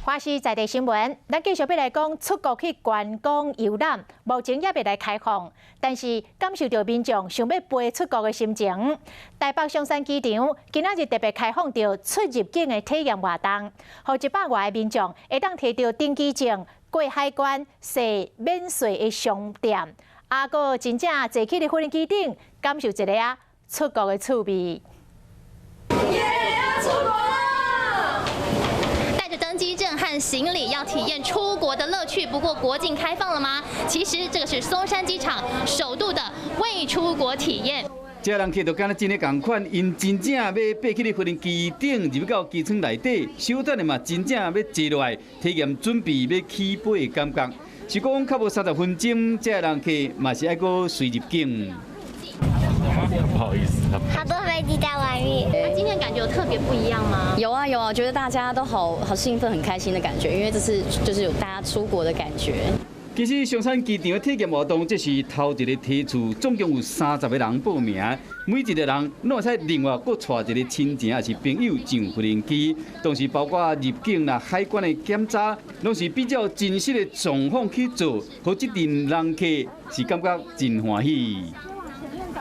花西在地新闻，咱继续要来讲出国去观光游览，目前也未来开放，但是感受到民众想要飞出国的心情。台北松山机场今仔日特别开放着出入境的体验活动，和100外的民众会当摕到登机证、过海关、坐免税的商店，个真正坐起伫飞机顶，感受一下出国的趣味。出国了！带着登机证和行李，要体验出国的乐趣。不过国境开放了吗？其实这个是松山机场首度的未出国体验。这人客就敢若真诶同款，因真正要爬起咧飞机顶，入到机舱内底，小等的嘛，真正要坐落来体验准备要起飞的感觉。是讲较无30分钟，这人客嘛是爱个随入境。不好意思，好多飞机在外面。那今天感觉有特别不一样吗？有啊有啊，觉得大家都好兴奋、很开心的感觉，因为这次就是有大家出国的感觉。其实松山机场的体验活动，这是头一个提出，总共有30个人报名，每一个人拢会使另外搁带一个亲情还是朋友上飞机，同时包括入境啦、海关的检查，拢是比较真实的状况去做，和这阵人客是感觉真欢喜。